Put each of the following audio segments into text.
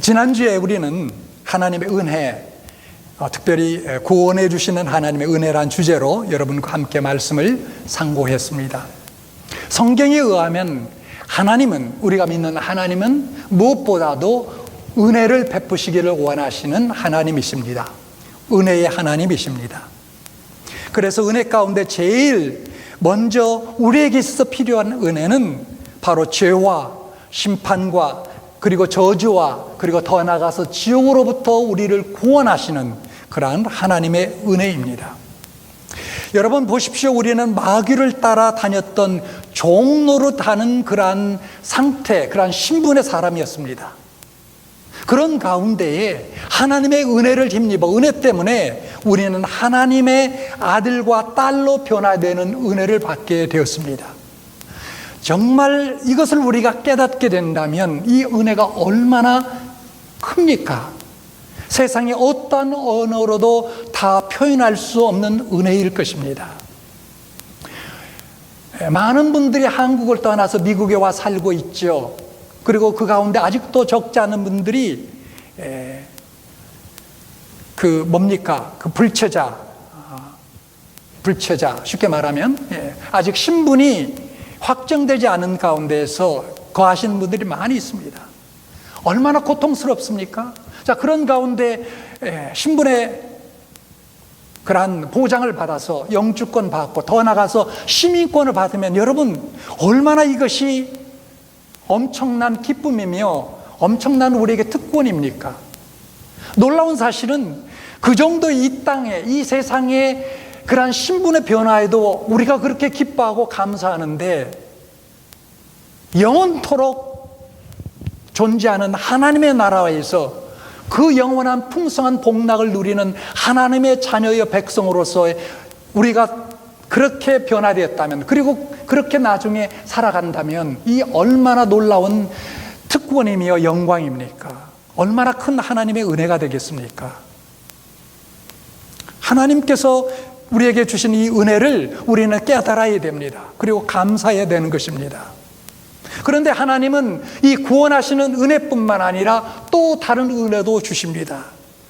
지난주에 우리는 하나님의 은혜, 특별히 구원해 주시는 하나님의 은혜란 주제로 여러분과 함께 말씀을 상고했습니다. 성경에 의하면 하나님은, 우리가 믿는 하나님은 무엇보다도 은혜를 베푸시기를 원하시는 하나님이십니다. 은혜의 하나님이십니다. 그래서 은혜 가운데 제일 먼저 우리에게 있어서 필요한 은혜는 바로 죄와 심판과 그리고 저주와 그리고 더 나아가서 지옥으로부터 우리를 구원하시는 그러한 하나님의 은혜입니다. 여러분 보십시오. 우리는 마귀를 따라 다녔던 종노릇하는 그러한 상태, 그러한 신분의 사람이었습니다. 그런 가운데에 하나님의 은혜를 힘입어 은혜 때문에 우리는 하나님의 아들과 딸로 변화되는 은혜를 받게 되었습니다. 정말 이것을 우리가 깨닫게 된다면 이 은혜가 얼마나 큽니까? 세상의 어떠한 언어로도 다 표현할 수 없는 은혜일 것입니다. 많은 분들이 한국을 떠나서 미국에 와 살고 있죠. 그리고 그 가운데 아직도 적지 않은 분들이 그 불체자, 쉽게 말하면 아직 신분이 확정되지 않은 가운데에서 거하시는 분들이 많이 있습니다. 얼마나 고통스럽습니까? 자, 그런 가운데 신분의 그러한 보장을 받아서 영주권 받고 더 나가서 시민권을 받으면 여러분 얼마나 이것이 엄청난 기쁨이며 엄청난 우리에게 특권입니까? 놀라운 사실은 그 정도 이 땅에, 이 세상에 그러한 신분의 변화에도 우리가 그렇게 기뻐하고 감사하는데 영원토록 존재하는 하나님의 나라에서 그 영원한 풍성한 복락을 누리는 하나님의 자녀의 백성으로서 우리가 그렇게 변화되었다면, 그리고 그렇게 나중에 살아간다면 이 얼마나 놀라운 특권이며 영광입니까? 얼마나 큰 하나님의 은혜가 되겠습니까? 하나님께서 우리에게 주신 이 은혜를 우리는 깨달아야 됩니다. 그리고 감사해야 되는 것입니다. 그런데 하나님은 이 구원하시는 은혜뿐만 아니라 또 다른 은혜도 주십니다.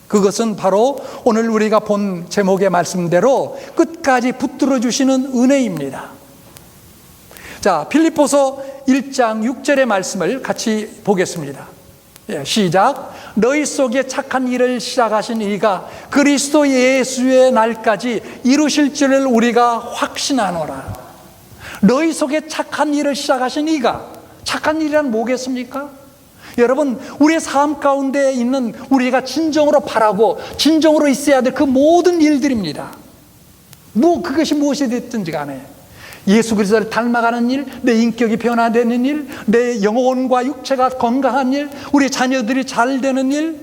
그것은 바로 오늘 우리가 본 제목의 말씀대로 끝까지 붙들어 주시는 은혜입니다. 자, 필립보서 1장 6절의 말씀을 같이 보겠습니다. 시작. 너희 속에 착한 일을 시작하신 이가 그리스도 예수의 날까지 이루실 줄을 우리가 확신하노라. 너희 속에 착한 일을 시작하신 이가, 착한 일이란 뭐겠습니까? 여러분, 우리의 삶 가운데 있는 우리가 진정으로 바라고 진정으로 있어야 될 그 모든 일들입니다. 그것이 무엇이 됐든지 간에 예수 그리스도를 닮아가는 일, 내 인격이 변화되는 일, 내 영혼과 육체가 건강한 일, 우리 자녀들이 잘 되는 일,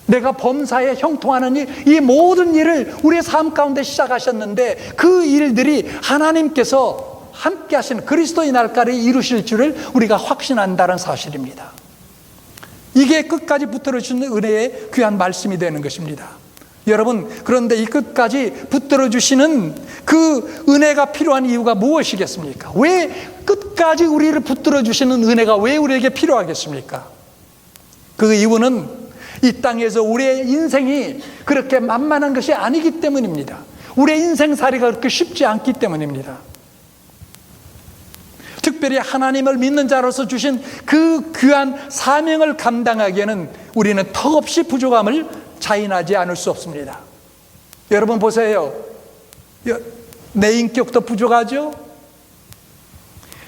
내가 범사에 형통하는 일, 이 모든 일을 우리의 삶 가운데 시작하셨는데 그 일들이 하나님께서 함께 하시는 그리스도의 날까지 이루실 줄을 우리가 확신한다는 사실입니다. 이게 끝까지 붙들어 주는 은혜의 귀한 말씀이 되는 것입니다. 여러분, 그런데 이 끝까지 붙들어 주시는 그 은혜가 필요한 이유가 무엇이겠습니까? 왜 끝까지 우리를 붙들어 주시는 은혜가 왜 우리에게 필요하겠습니까? 그 이유는 이 땅에서 우리의 인생이 그렇게 만만한 것이 아니기 때문입니다. 우리의 인생살이가 그렇게 쉽지 않기 때문입니다. 특별히 하나님을 믿는 자로서 주신 그 귀한 사명을 감당하기에는 우리는 턱없이 부족함을 자인하지 않을 수 없습니다. 여러분 보세요. 내 인격도 부족하죠?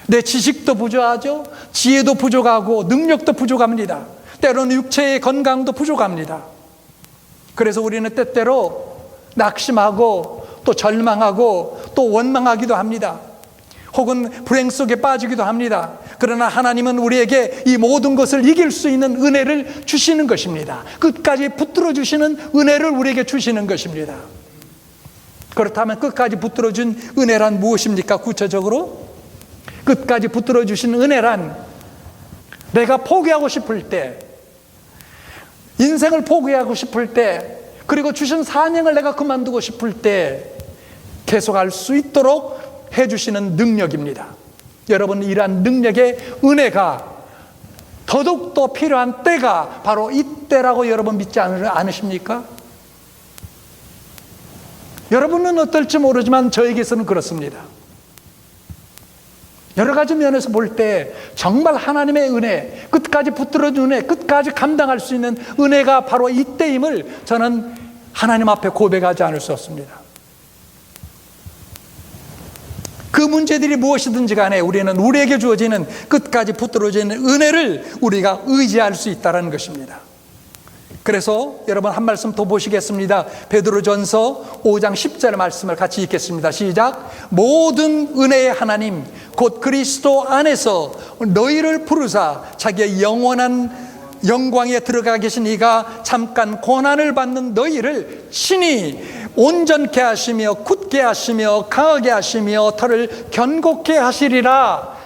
내 지식도 부족하죠? 지혜도 부족하고 능력도 부족합니다. 때로는 육체의 건강도 부족합니다. 그래서 우리는 때때로 낙심하고 또 절망하고 또 원망하기도 합니다. 혹은 불행 속에 빠지기도 합니다. 그러나 하나님은 우리에게 이 모든 것을 이길 수 있는 은혜를 주시는 것입니다. 끝까지 붙들어 주시는 은혜를 우리에게 주시는 것입니다. 그렇다면 끝까지 붙들어 준 은혜란 무엇입니까? 구체적으로 끝까지 붙들어 주신 은혜란 내가 포기하고 싶을 때, 인생을 포기하고 싶을 때, 그리고 주신 사명을 내가 그만두고 싶을 때 계속할 수 있도록 해주시는 능력입니다. 여러분, 이러한 능력의 은혜가 더욱더 필요한 때가 바로 이때라고 여러분 믿지 않으십니까? 여러분은 어떨지 모르지만 저에게서는 그렇습니다. 여러 가지 면에서 볼 때 정말 하나님의 은혜, 끝까지 붙들어준 은혜, 끝까지 감당할 수 있는 은혜가 바로 이때임을 저는 하나님 앞에 고백하지 않을 수 없습니다. 그 문제들이 무엇이든지 간에 우리는 우리에게 주어지는 끝까지 붙들어지는 은혜를 우리가 의지할 수 있다는 것입니다. 그래서 여러분 한 말씀 더 보시겠습니다. 베드로전서 5장 10절 말씀을 같이 읽겠습니다. 시작. 모든 은혜의 하나님 곧 그리스도 안에서 너희를 부르사 자기의 영원한 영광에 들어가 계신 이가 잠깐 고난을 받는 너희를 친히 온전케 하시며 굳게 하시며 강하게 하시며 털을 견고케 하시리라.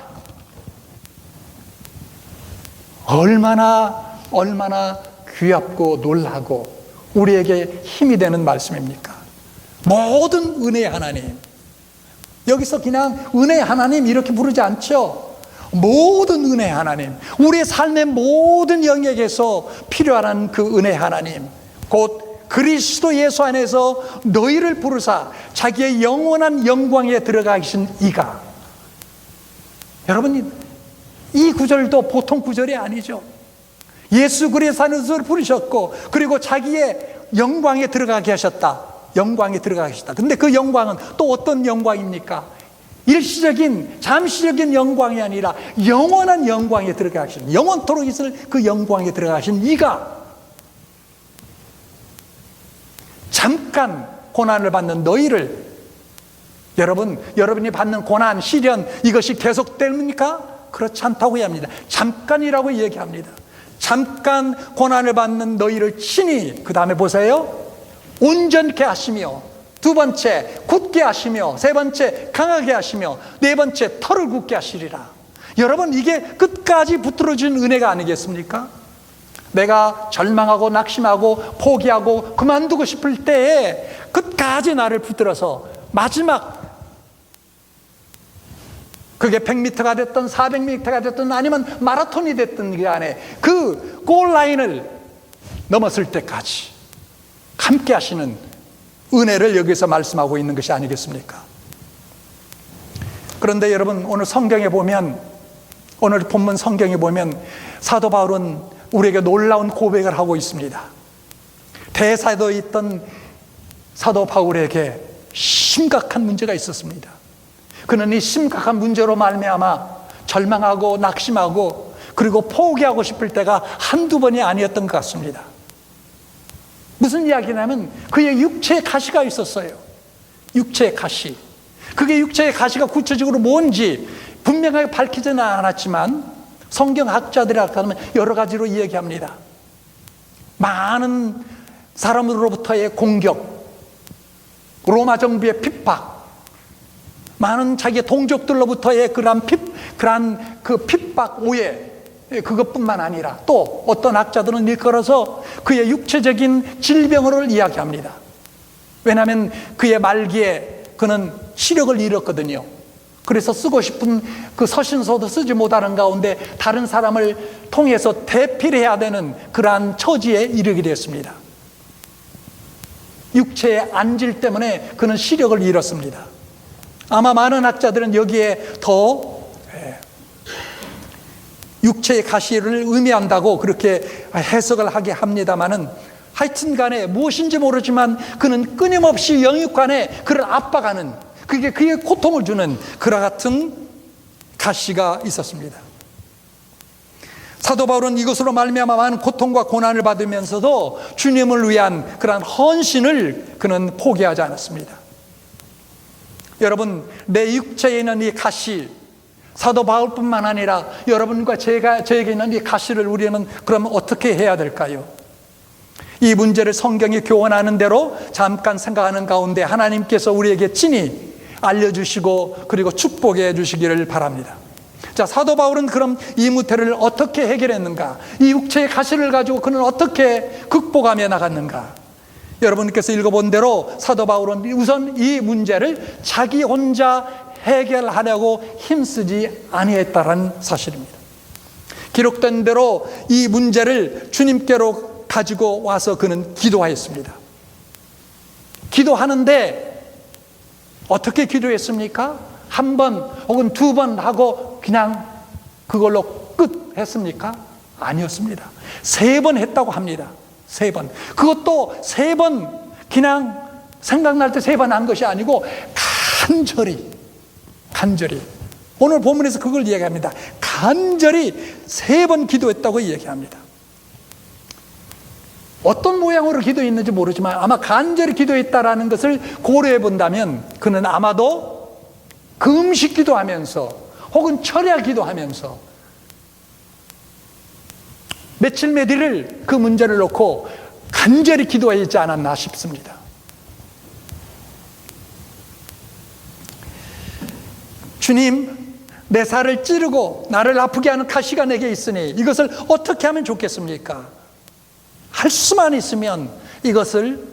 얼마나 귀합고 놀라고 우리에게 힘이 되는 말씀입니까? 모든 은혜의 하나님. 여기서 그냥 은혜의 하나님 이렇게 부르지 않죠. 모든 은혜의 하나님, 우리의 삶의 모든 영역에서 필요한 그 은혜의 하나님, 곧 그리스도 예수 안에서 너희를 부르사 자기의 영원한 영광에 들어가 계신 이가. 여러분, 이 구절도 보통 구절이 아니죠. 예수 그리스도 안에서 부르셨고, 그리고 자기의 영광에 들어가게 하셨다. 영광에 들어가 계시다. 근데 그 영광은 또 어떤 영광입니까? 일시적인, 잠시적인 영광이 아니라 영원한 영광에 들어가 계신, 영원토록 있을 그 영광에 들어가 계신 이가 잠깐 고난을 받는 너희를, 여러분이 받는 고난, 시련, 이것이 계속됩니까? 그렇지 않다고 합니다. 잠깐이라고 얘기합니다. 잠깐 고난을 받는 너희를 친히, 그 다음에 보세요, 온전케 하시며, 두 번째 굳게 하시며, 세 번째 강하게 하시며, 네 번째 털을 굳게 하시리라. 여러분, 이게 끝까지 붙들어준 은혜가 아니겠습니까? 내가 절망하고 낙심하고 포기하고 그만두고 싶을 때에 끝까지 나를 붙들어서 마지막, 그게 100m가 됐든 400m가 됐든 아니면 마라톤이 됐든 그 안에 그 골라인을 넘었을 때까지 함께 하시는 은혜를 여기서 말씀하고 있는 것이 아니겠습니까? 그런데 여러분, 오늘 성경에 보면, 오늘 본문 성경에 보면 사도 바울은 우리에게 놀라운 고백을 하고 있습니다. 대사도에 있던 사도 바울에게 심각한 문제가 있었습니다. 그는 이 심각한 문제로 말미암아 절망하고 낙심하고 그리고 포기하고 싶을 때가 한두 번이 아니었던 것 같습니다. 무슨 이야기냐면 그의 육체의 가시가 있었어요. 육체의 가시. 그게 육체의 가시가 구체적으로 뭔지 분명하게 밝히지는 않았지만 성경학자들이 하면 여러 가지로 이야기합니다. 많은 사람으로부터의 공격, 로마 정부의 핍박, 많은 자기의 동족들로부터의 그러한 핍박, 오해, 그것뿐만 아니라 또 어떤 학자들은 일컬어서 그의 육체적인 질병을 이야기합니다. 왜냐하면 그의 말기에 그는 시력을 잃었거든요. 그래서 쓰고 싶은 그 서신서도 쓰지 못하는 가운데 다른 사람을 통해서 대필해야 되는 그러한 처지에 이르게 되었습니다. 육체의 안질 때문에 그는 시력을 잃었습니다. 아마 많은 학자들은 여기에 더 육체의 가시를 의미한다고 그렇게 해석을 하게 합니다마는, 하여튼 간에 무엇인지 모르지만 그는 끊임없이 영육간에 그를 압박하는, 그게 그의 고통을 주는 그와 같은 가시가 있었습니다. 사도 바울은 이것으로 말미암아 많은 고통과 고난을 받으면서도 주님을 위한 그러한 헌신을 그는 포기하지 않았습니다. 여러분, 내 육체에 있는 이 가시, 사도 바울뿐만 아니라 여러분과 저에게 있는 이 가시를 우리는 그러면 어떻게 해야 될까요? 이 문제를 성경이 교훈하는 대로 잠깐 생각하는 가운데 하나님께서 우리에게 친히 알려주시고 그리고 축복해 주시기를 바랍니다. 자, 사도 바울은 그럼 이 문제를 어떻게 해결했는가? 이 육체의 가시를 가지고 그는 어떻게 극복하며 나갔는가? 여러분께서 읽어본 대로 사도 바울은 우선 이 문제를 자기 혼자 해결하려고 힘쓰지 아니했다는 사실입니다. 기록된 대로 이 문제를 주님께로 가지고 와서 그는 기도하였습니다. 기도하는데 어떻게 기도했습니까? 한 번 혹은 두 번 하고 그냥 그걸로 끝 했습니까? 아니었습니다. 3번 했다고 합니다. 3번. 그것도 3번 그냥 생각날 때 3번 한 것이 아니고 간절히 오늘 본문에서 그걸 이야기합니다. 간절히 3번 기도했다고 이야기합니다. 어떤 모양으로 기도했는지 모르지만 아마 간절히 기도했다라는 것을 고려해 본다면 그는 아마도 금식 기도하면서 혹은 철야 기도하면서 며칠 몇 일을 그 문제를 놓고 간절히 기도하지 않았나 싶습니다. 주님, 내 살을 찌르고 나를 아프게 하는 가시가 내게 있으니 이것을 어떻게 하면 좋겠습니까? 할 수만 있으면 이것을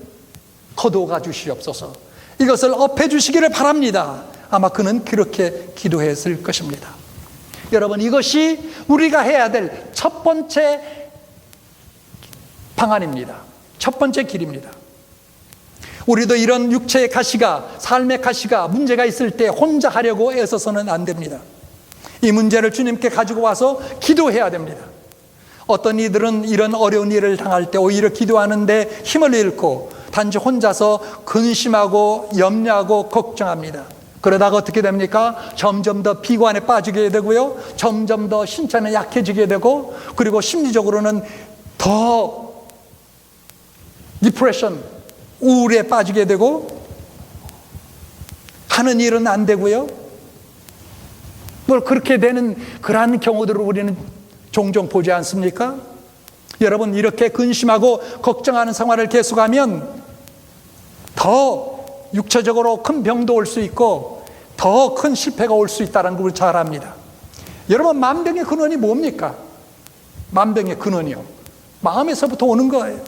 거두어 주시옵소서. 이것을 업해 주시기를 바랍니다. 아마 그는 그렇게 기도했을 것입니다. 여러분, 이것이 우리가 해야 될 첫 번째 방안입니다. 첫 번째 길입니다. 우리도 이런 육체의 가시가, 삶의 가시가 문제가 있을 때 혼자 하려고 애써서는 안 됩니다. 이 문제를 주님께 가지고 와서 기도해야 됩니다. 어떤 이들은 이런 어려운 일을 당할 때 오히려 기도하는데 힘을 잃고 단지 혼자서 근심하고 염려하고 걱정합니다. 그러다가 어떻게 됩니까? 점점 더 비관에 빠지게 되고요, 점점 더 신체는 약해지게 되고, 그리고 심리적으로는 더 디프레션, 우울에 빠지게 되고, 하는 일은 안 되고요. 뭘 그렇게 되는 그러한 경우들을 우리는 종종 보지 않습니까? 여러분, 이렇게 근심하고 걱정하는 생활을 계속하면 더 육체적으로 큰 병도 올 수 있고 더 큰 실패가 올 수 있다는 걸 잘 압니다. 여러분, 만병의 근원이 뭡니까? 만병의 근원이요, 마음에서부터 오는 거예요.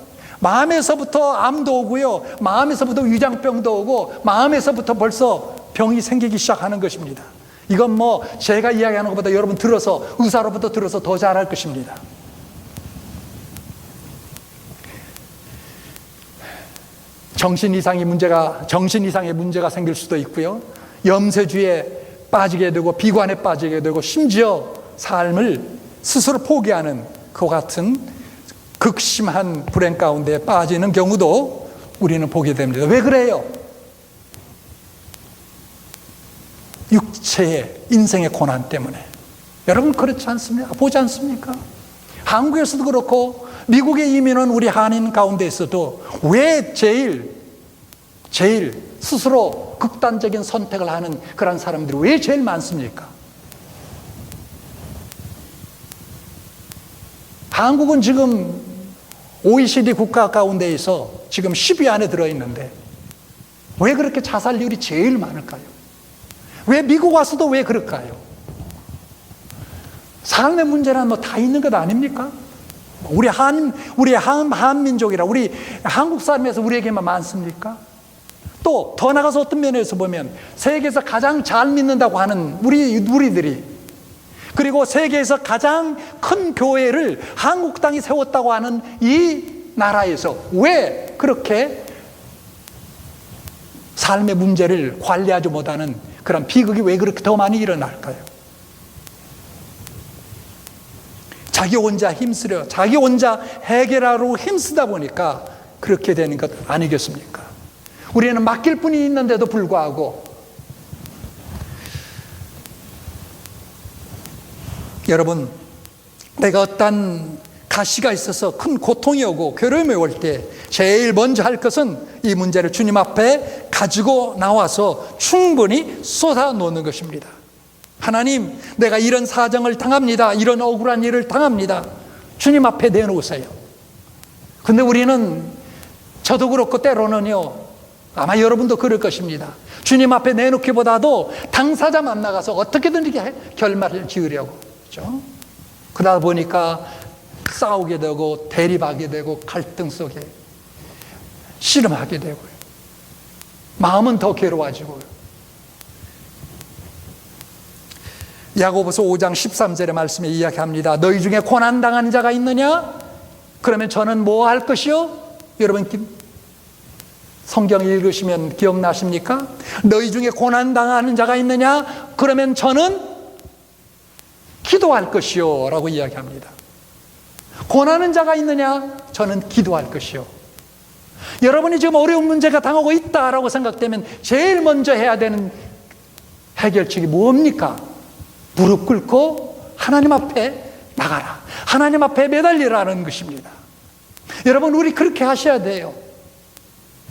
마음에서부터 암도 오고요, 마음에서부터 위장병도 오고, 마음에서부터 벌써 병이 생기기 시작하는 것입니다. 이건 뭐 제가 이야기하는 것보다 여러분 들어서, 의사로부터 들어서 더 잘할 것입니다. 정신 이상의 문제가 생길 수도 있고요, 염세주의에 빠지게 되고 비관에 빠지게 되고 심지어 삶을 스스로 포기하는 그와 같은 극심한 불행 가운데 빠지는 경우도 우리는 보게 됩니다. 왜 그래요? 육체의 인생의 고난 때문에. 여러분, 그렇지 않습니까? 보지 않습니까? 한국에서도 그렇고 미국에 이민한 우리 한인 가운데 있어도 왜 제일 스스로 극단적인 선택을 하는 그런 사람들이 왜 제일 많습니까? 한국은 지금 OECD 국가 가운데에서 지금 10위 안에 들어있는데 왜 그렇게 자살률이 제일 많을까요? 왜 미국 와서도 왜 그럴까요? 삶의 문제란 뭐 다 있는 것 아닙니까? 우리 한민족이라, 우리 한국 사람에서 우리에게만 많습니까? 또 더 나가서 어떤 면에서 보면 세계에서 가장 잘 믿는다고 하는 우리들이, 그리고 세계에서 가장 큰 교회를 한국 땅이 세웠다고 하는 이 나라에서 왜 그렇게 삶의 문제를 관리하지 못하는 그런 비극이 왜 그렇게 더 많이 일어날까요? 자기 혼자 힘쓰려, 자기 혼자 해결하려고 힘쓰다 보니까 그렇게 되는 것 아니겠습니까? 우리는 맡길 뿐이 있는데도 불구하고, 여러분, 내가 어떤 가시가 있어서 큰 고통이 오고 괴로움이 올 때 제일 먼저 할 것은 이 문제를 주님 앞에 가지고 나와서 충분히 쏟아놓는 것입니다. 하나님, 내가 이런 사정을 당합니다. 이런 억울한 일을 당합니다. 주님 앞에 내놓으세요. 근데 우리는, 저도 그렇고 때로는요, 아마 여러분도 그럴 것입니다. 주님 앞에 내놓기보다도 당사자 만나가서 어떻게든 이렇게 결말을 지으려고, 그렇죠? 그러다 보니까 싸우게 되고 대립하게 되고 갈등 속에 씨름하게 되고요, 마음은 더 괴로워지고요. 야고보서 5장 13절의 말씀에 이야기합니다. 너희 중에 고난당하는 자가 있느냐? 그러면 저는 뭐 할 것이요? 여러분 성경 읽으시면 기억나십니까? 너희 중에 고난당하는 자가 있느냐? 그러면 저는 기도할 것이요 라고 이야기합니다. 고난하는 자가 있느냐? 저는 기도할 것이요. 여러분이 지금 어려운 문제가 당하고 있다라고 생각되면 제일 먼저 해야 되는 해결책이 뭡니까? 무릎 꿇고 하나님 앞에 나가라. 하나님 앞에 매달리라는 것입니다. 여러분, 우리 그렇게 하셔야 돼요.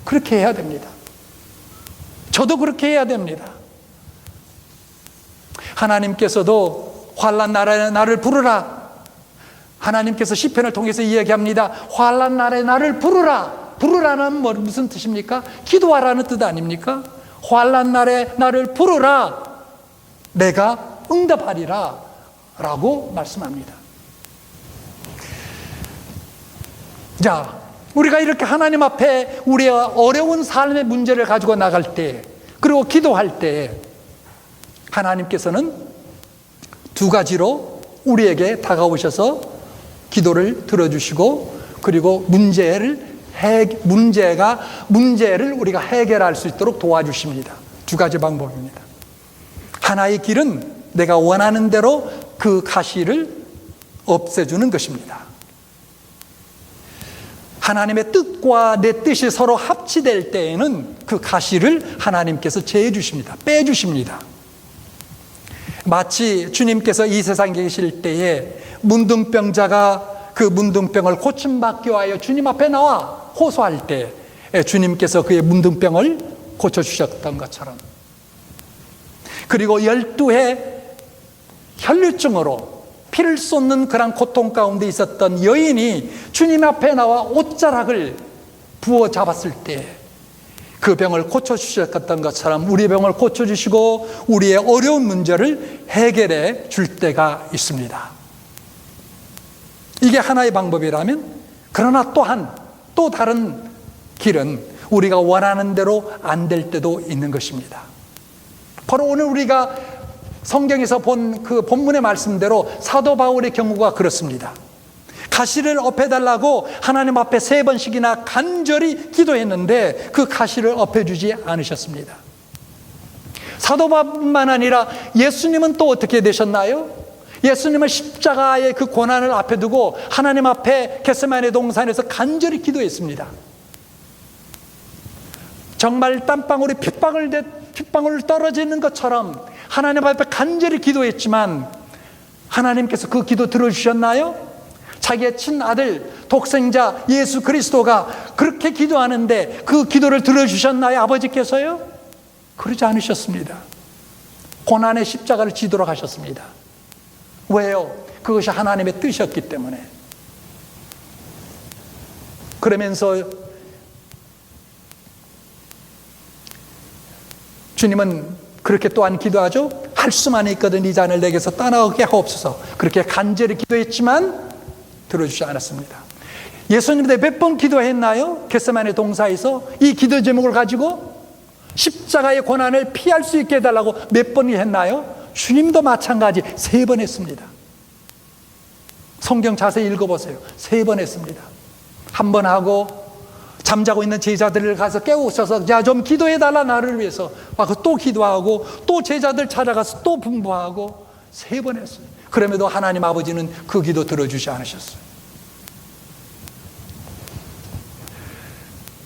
그렇게 해야 됩니다. 저도 그렇게 해야 됩니다. 하나님께서도 환난 날에 나를 부르라. 하나님께서 시편을 통해서 이야기합니다. 환난 날에 나를 부르라. 부르라는 무슨 뜻입니까? 기도하라는 뜻 아닙니까? 환난 날에 나를 부르라. 내가 응답하리라 라고 말씀합니다. 자, 우리가 이렇게 하나님 앞에 우리의 어려운 삶의 문제를 가지고 나갈 때, 그리고 기도할 때 하나님께서는 두 가지로 우리에게 다가오셔서 기도를 들어주시고, 그리고 문제를 우리가 해결할 수 있도록 도와주십니다. 두 가지 방법입니다. 하나의 길은 내가 원하는 대로 그 가시를 없애주는 것입니다. 하나님의 뜻과 내 뜻이 서로 합치될 때에는 그 가시를 하나님께서 제해 주십니다. 빼주십니다. 마치 주님께서 이 세상에 계실 때에 문둥병자가 그 문둥병을 고침받기 위하여 주님 앞에 나와 호소할 때 주님께서 그의 문둥병을 고쳐주셨던 것처럼, 그리고 12해 혈류증으로 피를 쏟는 그런 고통 가운데 있었던 여인이 주님 앞에 나와 옷자락을 부어 잡았을 때 그 병을 고쳐주셨던 것처럼 우리의 병을 고쳐주시고 우리의 어려운 문제를 해결해 줄 때가 있습니다. 이게 하나의 방법이라면, 그러나 또 다른 길은 우리가 원하는 대로 안 될 때도 있는 것입니다. 바로 오늘 우리가 성경에서 본 그 본문의 말씀대로 사도 바울의 경우가 그렇습니다. 가시를 엎어달라고 하나님 앞에 3번씩이나 간절히 기도했는데 그 가시를 엎어주지 않으셨습니다. 사도 바울뿐만 아니라 예수님은 또 어떻게 되셨나요? 예수님은 십자가의 그 고난을 앞에 두고 하나님 앞에 겟세마네 동산에서 간절히 기도했습니다. 정말 땀방울이 핏방울 떨어지는 것처럼 하나님 앞에 간절히 기도했지만 하나님께서 그 기도 들어주셨나요? 자기의 친아들 독생자 예수 그리스도가 그렇게 기도하는데 그 기도를 들어주셨나요? 아버지께서요? 그러지 않으셨습니다. 고난의 십자가를 지도록 하셨습니다. 왜요? 그것이 하나님의 뜻이었기 때문에. 그러면서 주님은 그렇게 또한 기도하죠. 할 수만 있거든 이 잔을 내게서 떠나게 하옵소서. 그렇게 간절히 기도했지만 들어주지 않았습니다. 예수님도 몇 번 기도했나요? 겟세마네 동산에서 이 기도 제목을 가지고 십자가의 고난을 피할 수 있게 해달라고 몇 번이 했나요? 주님도 마찬가지 3번 했습니다. 성경 자세히 읽어보세요. 3번 했습니다. 한 번 하고 잠자고 있는 제자들을 가서 깨우셔서 야, 좀 기도해달라 나를 위해서 하고 또 기도하고 또 제자들 찾아가서 또 분부하고 3번 했어요. 그럼에도 하나님 아버지는 그 기도 들어주지 않으셨어요.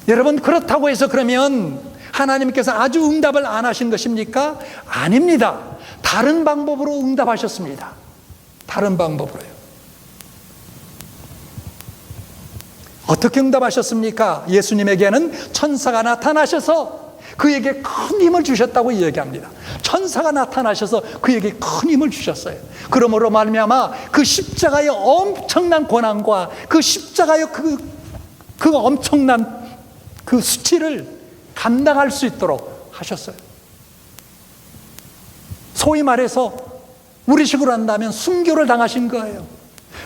여러분, 그렇다고 해서 그러면 하나님께서 아주 응답을 안 하신 것입니까? 아닙니다. 다른 방법으로 응답하셨습니다. 다른 방법으로요. 어떻게 응답하셨습니까? 예수님에게는 천사가 나타나셔서 그에게 큰 힘을 주셨다고 이야기합니다. 천사가 나타나셔서 그에게 큰 힘을 주셨어요. 그러므로 말미암아 그 십자가의 엄청난 고난과 그 십자가의 그 엄청난 그 수치를 감당할 수 있도록 하셨어요. 소위 말해서 우리식으로 한다면 순교를 당하신 거예요.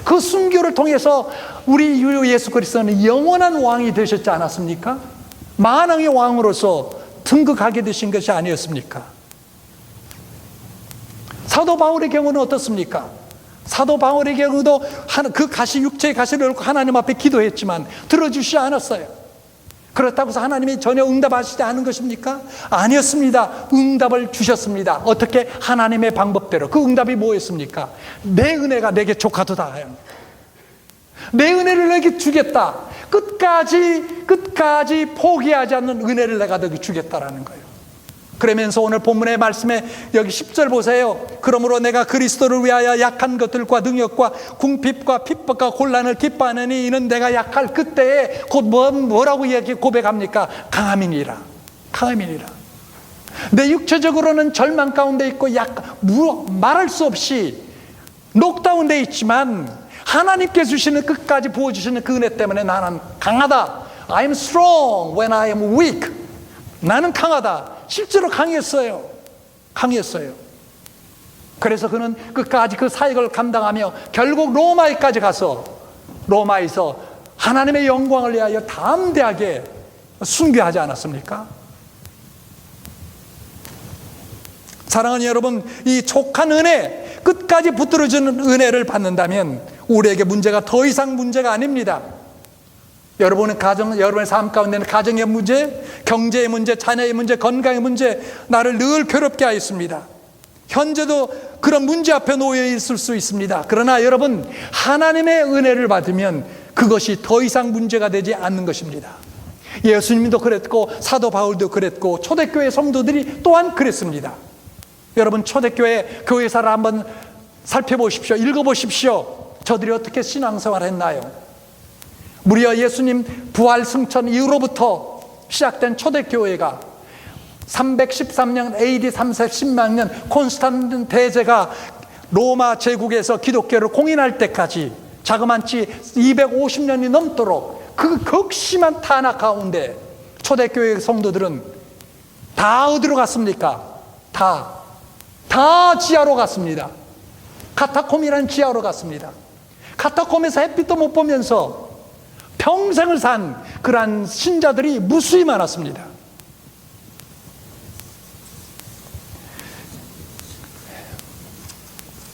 그 순교를 통해서 우리 예수 그리스도는 영원한 왕이 되셨지 않았습니까? 만왕의 왕으로서 등극하게 되신 것이 아니었습니까? 사도 바울의 경우는 어떻습니까? 사도 바울의 경우도 그 육체의 가시를 놓고 하나님 앞에 기도했지만 들어주시지 않았어요. 그렇다고 해서 하나님이 전혀 응답하시지 않은 것입니까? 아니었습니다. 응답을 주셨습니다. 어떻게? 하나님의 방법대로. 그 응답이 뭐였습니까? 내 은혜가 내게 족하도다. 내 은혜를 내게 주겠다. 끝까지 포기하지 않는 은혜를 내가 너에게 주겠다라는 거예요. 그러면서 오늘 본문의 말씀에 여기 10절 보세요. 그러므로 내가 그리스도를 위하여 약한 것들과 능력과 궁핍과 핍박과 곤란을 기뻐하느니 이는 내가 약할 그때에 곧 뭐라고 고백합니까? 강함이니라. 강함이니라. 내 육체적으로는 절망 가운데 있고 말할 수 없이 녹다운돼 있지만 하나님께 주시는 끝까지 부어주시는 그 은혜 때문에 나는 강하다. I am strong when I am weak. 나는 강하다. 실제로 강했어요. 그래서 그는 끝까지 그 사역을 감당하며 결국 로마에까지 가서 로마에서 하나님의 영광을 위하여 담대하게 순교하지 않았습니까? 사랑하는 여러분, 이 족한 은혜, 끝까지 붙들어주는 은혜를 받는다면 우리에게 문제가 더 이상 문제가 아닙니다. 여러분의 가정, 여러분의 삶 가운데는 가정의 문제, 경제의 문제, 자녀의 문제, 건강의 문제, 나를 늘 괴롭게 하였습니다. 현재도 그런 문제 앞에 놓여 있을 수 있습니다. 그러나 여러분, 하나님의 은혜를 받으면 그것이 더 이상 문제가 되지 않는 것입니다. 예수님도 그랬고 사도 바울도 그랬고 초대교회 성도들이 또한 그랬습니다. 여러분, 초대교회 교회사를 한번 살펴보십시오. 읽어보십시오. 저들이 어떻게 신앙생활을 했나요? 무려 예수님 부활 승천 이후로부터 시작된 초대교회가 313년 AD 310년 콘스탄틴 대제가 로마 제국에서 기독교를 공인할 때까지 자그만치 250년이 넘도록 그 극심한 탄압 가운데 초대교회 성도들은 다 어디로 갔습니까? 다 지하로 갔습니다. 카타콤이라는 지하로 갔습니다. 카타콤에서 햇빛도 못 보면서 평생을 산 그러한 신자들이 무수히 많았습니다.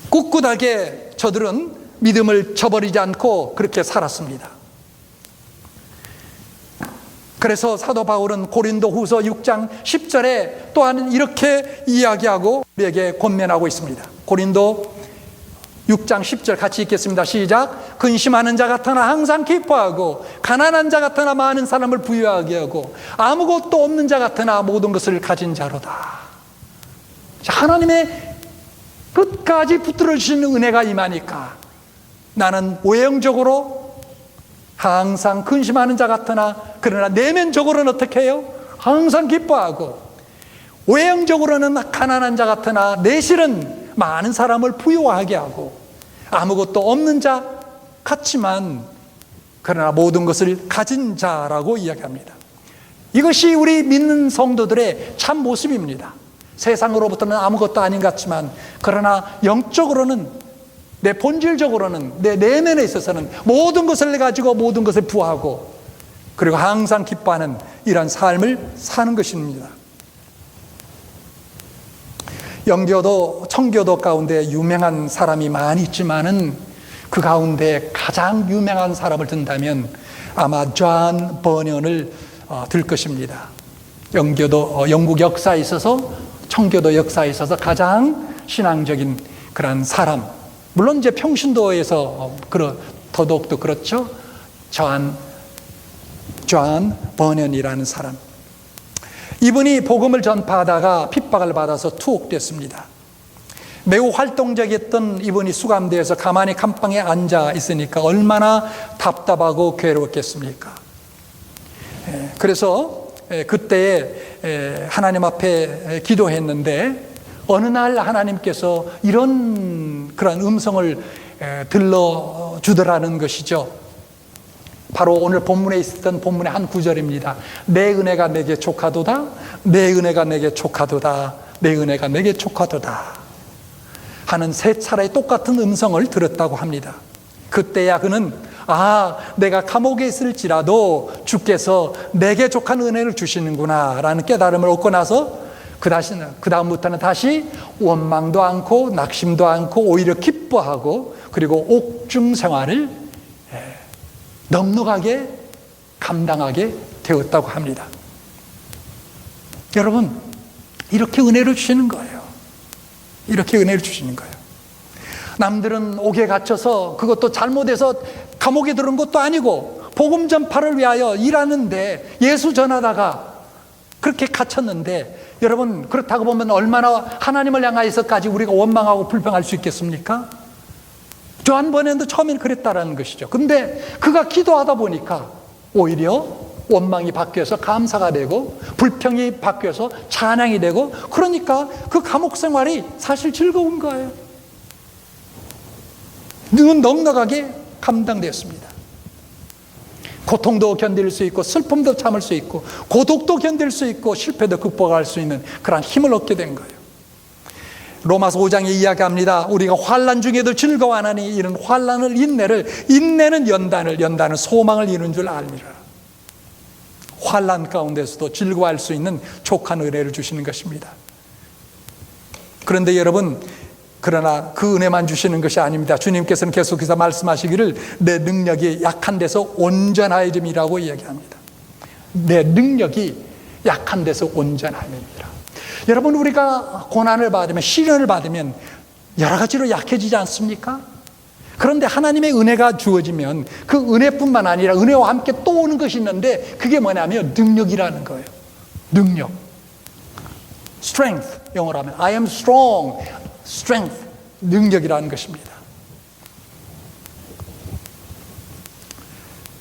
꿋꿋하게 저들은 믿음을 저버리지 않고 그렇게 살았습니다. 그래서 사도 바울은 고린도 후서 6장 10절에 또한 이렇게 이야기하고 우리에게 권면하고 있습니다. 고린도 6장 10절 같이 읽겠습니다. 시작. 근심하는 자 같으나 항상 기뻐하고 가난한 자 같으나 많은 사람을 부유하게 하고 아무것도 없는 자 같으나 모든 것을 가진 자로다. 하나님의 끝까지 붙들어 주시는 은혜가 임하니까 나는 외형적으로 항상 근심하는 자 같으나 그러나 내면적으로는 어떻게 해요? 항상 기뻐하고 외형적으로는 가난한 자 같으나 내실은 많은 사람을 부유하게 하고 아무것도 없는 자 같지만 그러나 모든 것을 가진 자라고 이야기합니다. 이것이 우리 믿는 성도들의 참 모습입니다. 세상으로부터는 아무것도 아닌 것 같지만 그러나 영적으로는 내 본질적으로는 내 내면에 있어서는 모든 것을 가지고 모든 것을 부하고 그리고 항상 기뻐하는 이런 삶을 사는 것입니다. 영교도 청교도 가운데 유명한 사람이 많이 있지만은 그 가운데 가장 유명한 사람을 든다면 아마 존 버년을 들 것입니다. 영교도 영국 역사에 있어서 청교도 역사에 있어서 가장 신앙적인 그런 사람, 물론 이제 평신도에서 더더욱도 그렇죠. 존 버년이라는 사람. 이분이 복음을 전파하다가 핍박을 받아서 투옥됐습니다. 매우 활동적이었던 이분이 수감되어서 가만히 감방에 앉아 있으니까 얼마나 답답하고 괴로웠겠습니까? 그래서 그때에 하나님 앞에 기도했는데 어느 날 하나님께서 그런 음성을 들려주더라는 것이죠. 바로 오늘 본문에 있었던 본문의 한 구절입니다. 내 은혜가 내게 족하도다. 내 은혜가 내게 족하도다. 내 은혜가 내게 족하도다 하는 세 차례 똑같은 음성을 들었다고 합니다. 그때야 그는 내가 감옥에 있을지라도 주께서 내게 족한 은혜를 주시는구나 라는 깨달음을 얻고 나서 그 다음부터는 다시 원망도 않고 낙심도 않고 오히려 기뻐하고 그리고 옥중 생활을 넉넉하게 감당하게 되었다고 합니다. 여러분, 이렇게 은혜를 주시는 거예요. 이렇게 은혜를 주시는 거예요. 남들은 옥에 갇혀서 그것도 잘못해서 감옥에 들은 것도 아니고 복음 전파를 위하여 일하는데 예수 전하다가 그렇게 갇혔는데, 여러분, 그렇다고 보면 얼마나 하나님을 향하여서까지 우리가 원망하고 불평할 수 있겠습니까? 요한 번에도 처음에는 그랬다라는 것이죠. 근데 그가 기도하다 보니까 오히려 원망이 바뀌어서 감사가 되고 불평이 바뀌어서 찬양이 되고, 그러니까 그 감옥 생활이 사실 즐거운 거예요. 눈 넉넉하게 감당되었습니다. 고통도 견딜 수 있고 슬픔도 참을 수 있고 고독도 견딜 수 있고 실패도 극복할 수 있는 그런 힘을 얻게 된 거예요. 로마서 5장에 이야기합니다. 우리가 환난 중에도 즐거워하나니 이는 환난을 인내는 연단은 소망을 이룬 줄 알리라. 환난 가운데서도 즐거워할 수 있는 족한 은혜를 주시는 것입니다. 그런데 여러분, 그러나 그 은혜만 주시는 것이 아닙니다. 주님께서는 계속해서 말씀하시기를 내 능력이 약한 데서 온전하여 됨이라고 이야기합니다. 내 능력이 약한 데서 온전하여 됨이라. 여러분, 우리가 고난을 받으면, 시련을 받으면 여러 가지로 약해지지 않습니까? 그런데 하나님의 은혜가 주어지면 그 은혜뿐만 아니라 은혜와 함께 또 오는 것이 있는데, 그게 뭐냐면 능력이라는 거예요. 능력. strength, 영어로 하면 I am strong. strength, 능력이라는 것입니다.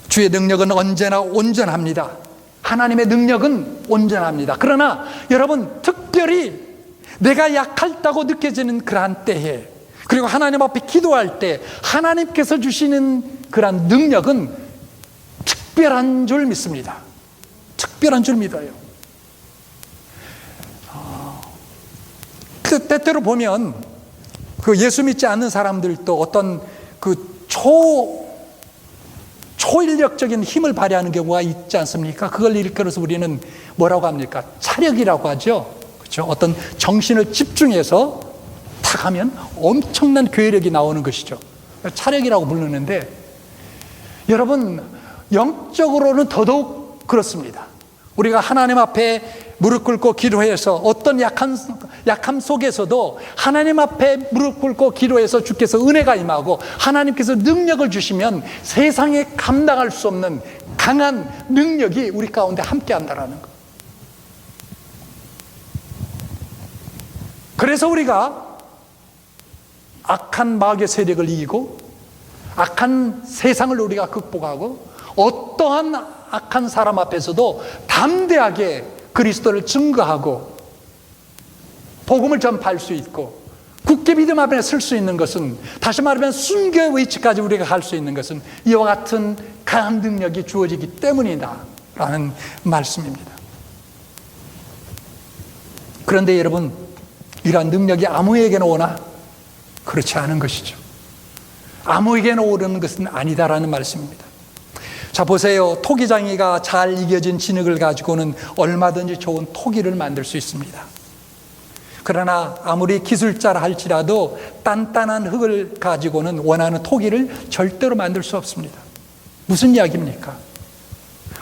주의 능력은 언제나 온전합니다. 하나님의 능력은 온전합니다. 그러나 여러분, 특별히 내가 약하다고 느껴지는 그러한 때에, 그리고 하나님 앞에 기도할 때 하나님께서 주시는 그러한 능력은 특별한 줄 믿습니다. 특별한 줄 믿어요. 때때로 보면 그 예수 믿지 않는 사람들도 어떤 그 초인력적인 힘을 발휘하는 경우가 있지 않습니까? 그걸 일컬어서 우리는 뭐라고 합니까? 차력이라고 하죠. 그렇죠? 어떤 정신을 집중해서 탁 하면 엄청난 괴력이 나오는 것이죠. 차력이라고 부르는데, 여러분, 영적으로는 더더욱 그렇습니다. 우리가 하나님 앞에 무릎 꿇고 기도해서 어떤 약함 속에서도 하나님 앞에 무릎 꿇고 기도해서 주께서 은혜가 임하고 하나님께서 능력을 주시면 세상에 감당할 수 없는 강한 능력이 우리 가운데 함께 한다라는 것. 그래서 우리가 악한 마귀의 세력을 이기고 악한 세상을 우리가 극복하고 어떠한 악한 사람 앞에서도 담대하게 그리스도를 증거하고 복음을 전파할 수 있고 굳게 믿음 앞에 설 수 있는 것은, 다시 말하면 순교의 위치까지 우리가 갈 수 있는 것은 이와 같은 강한 능력이 주어지기 때문이다 라는 말씀입니다. 그런데 여러분, 이러한 능력이 아무에게나 오나? 그렇지 않은 것이죠. 아무에게나 오는 것은 아니다라는 말씀입니다. 자, 보세요. 토기장이가 잘 이겨진 진흙을 가지고는 얼마든지 좋은 토기를 만들 수 있습니다. 그러나 아무리 기술자라 할지라도 단단한 흙을 가지고는 원하는 토기를 절대로 만들 수 없습니다. 무슨 이야기입니까?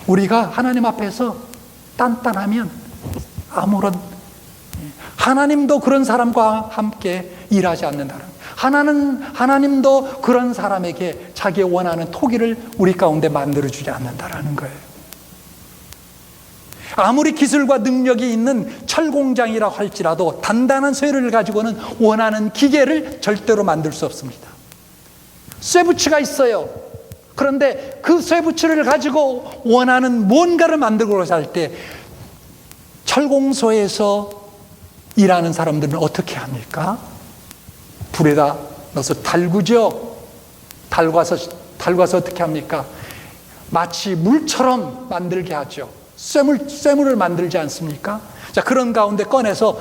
우리가 하나님 앞에서 단단하면 하나님도 그런 사람과 함께 일하지 않는다는, 하나님도 그런 사람에게 자기 원하는 토기를 우리 가운데 만들어주지 않는다라는 거예요. 아무리 기술과 능력이 있는 철공장이라고 할지라도 단단한 쇠를 가지고는 원하는 기계를 절대로 만들 수 없습니다. 쇠붙이가 있어요. 그런데 그 쇠붙이를 가지고 원하는 뭔가를 만들고자 할 때 철공소에서 일하는 사람들은 어떻게 합니까? 불에다 넣어서 달구죠. 달궈서 어떻게 합니까? 마치 물처럼 만들게 하죠. 쇠물을 만들지 않습니까? 자, 그런 가운데 꺼내서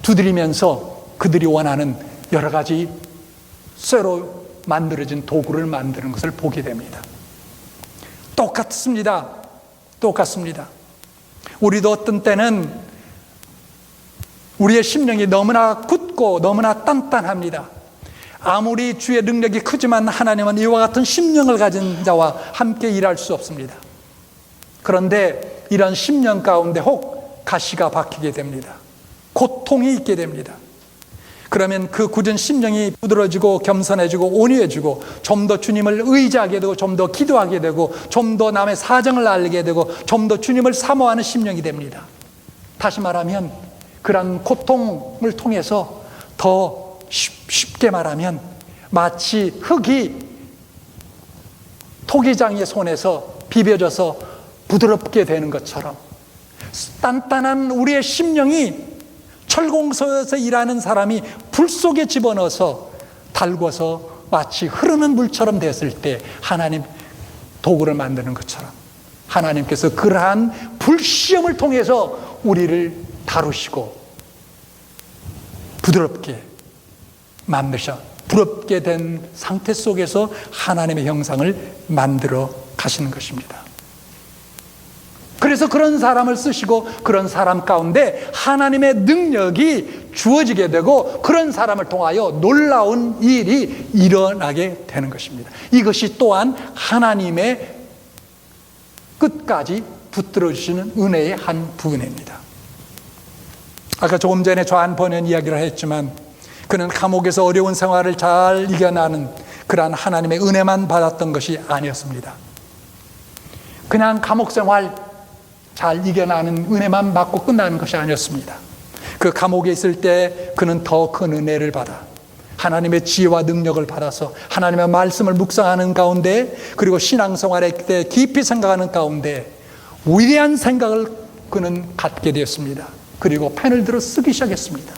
두드리면서 그들이 원하는 여러 가지 쇠로 만들어진 도구를 만드는 것을 보게 됩니다. 똑같습니다. 우리도 어떤 때는 우리의 심령이 너무나 굳고 너무나 단단합니다. 아무리 주의 능력이 크지만 하나님은 이와 같은 심령을 가진 자와 함께 일할 수 없습니다. 그런데 이런 심령 가운데 혹 가시가 박히게 됩니다. 고통이 있게 됩니다. 그러면 그 굳은 심령이 부드러워지고 겸손해지고 온유해지고 좀 더 주님을 의지하게 되고 좀 더 기도하게 되고 좀 더 남의 사정을 알게 되고 좀 더 주님을 사모하는 심령이 됩니다. 다시 말하면 그런 고통을 통해서 더 쉽게 말하면 마치 흙이 토기장의 손에서 비벼져서 부드럽게 되는 것처럼 단단한 우리의 심령이 철공소에서 일하는 사람이 불 속에 집어넣어서 달궈서 마치 흐르는 물처럼 됐을 때 하나님 도구를 만드는 것처럼 하나님께서 그러한 불시험을 통해서 우리를 다루시고 부드럽게 만드셔 부드럽게 된 상태 속에서 하나님의 형상을 만들어 가시는 것입니다. 그래서 그런 사람을 쓰시고 그런 사람 가운데 하나님의 능력이 주어지게 되고 그런 사람을 통하여 놀라운 일이 일어나게 되는 것입니다. 이것이 또한 하나님의 끝까지 붙들어 주시는 은혜의 한 부분입니다. 아까 조금 전에 조한 번연 이야기를 했지만 그는 감옥에서 어려운 생활을 잘 이겨나는 그러한 하나님의 은혜만 받았던 것이 아니었습니다. 그냥 감옥 생활 잘 이겨나는 은혜만 받고 끝나는 것이 아니었습니다. 그 감옥에 있을 때 그는 더 큰 은혜를 받아 하나님의 지혜와 능력을 받아서 하나님의 말씀을 묵상하는 가운데 그리고 신앙생활할 때 깊이 생각하는 가운데 위대한 생각을 그는 갖게 되었습니다. 그리고 펜을 들어 쓰기 시작했습니다.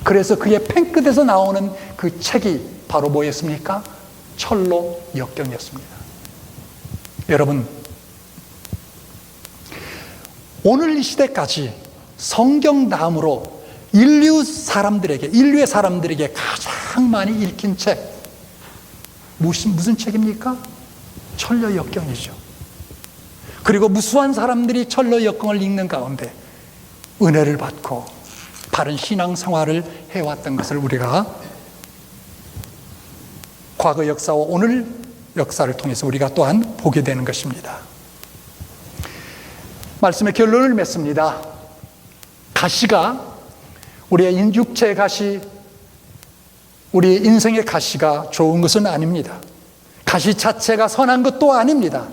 그래서 그의 펜 끝에서 나오는 그 책이 바로 뭐였습니까? 철로 역경이었습니다. 여러분, 오늘 이 시대까지 성경 다음으로 인류의 사람들에게 가장 많이 읽힌 책 무슨 책입니까? 철로 역경이죠. 그리고 무수한 사람들이 철로 역경을 읽는 가운데 은혜를 받고 바른 신앙생활을 해왔던 것을 우리가 과거 역사와 오늘 역사를 통해서 우리가 또한 보게 되는 것입니다. 말씀의 결론을 맺습니다. 가시가 우리의 육체의 가시, 우리 인생의 가시가 좋은 것은 아닙니다. 가시 자체가 선한 것도 아닙니다.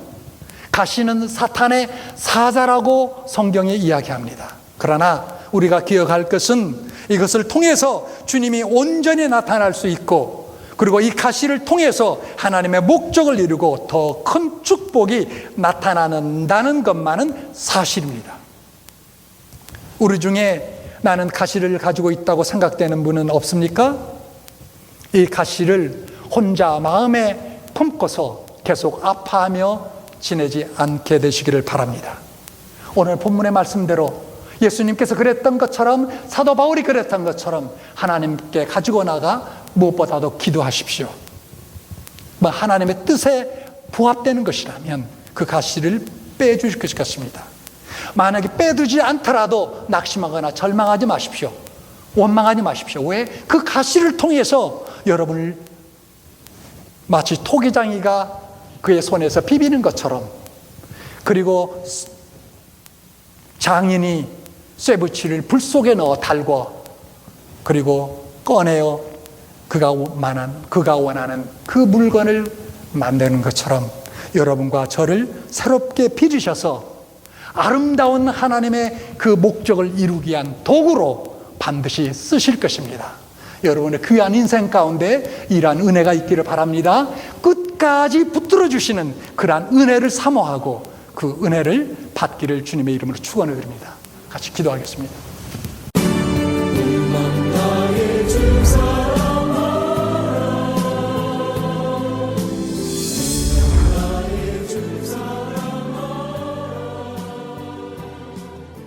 가시는 사탄의 사자라고 성경에 이야기합니다. 그러나 우리가 기억할 것은 이것을 통해서 주님이 온전히 나타날 수 있고 그리고 이 가시를 통해서 하나님의 목적을 이루고 더 큰 축복이 나타난다는 것만은 사실입니다. 우리 중에 나는 가시를 가지고 있다고 생각되는 분은 없습니까? 이 가시를 혼자 마음에 품고서 계속 아파하며 지내지 않게 되시기를 바랍니다. 오늘 본문의 말씀대로 예수님께서 그랬던 것처럼 사도 바울이 그랬던 것처럼 하나님께 가지고 나가 무엇보다도 기도하십시오. 하나님의 뜻에 부합되는 것이라면 그 가시를 빼주실 것입니다. 만약에 빼두지 않더라도 낙심하거나 절망하지 마십시오. 원망하지 마십시오. 왜? 그 가시를 통해서 여러분을 마치 토기장이가 그의 손에서 비비는 것처럼 그리고 장인이 쇠붙이를 불 속에 넣어 달궈 그리고 꺼내어 그가 원하는 그 물건을 만드는 것처럼 여러분과 저를 새롭게 빚으셔서 아름다운 하나님의 그 목적을 이루기 위한 도구로 반드시 쓰실 것입니다. 여러분의 귀한 인생 가운데 이러한 은혜가 있기를 바랍니다. 끝까지 붙들어 주시는 그러한 은혜를 사모하고 그 은혜를 받기를 주님의 이름으로 축원을 드립니다. 같이 기도하겠습니다.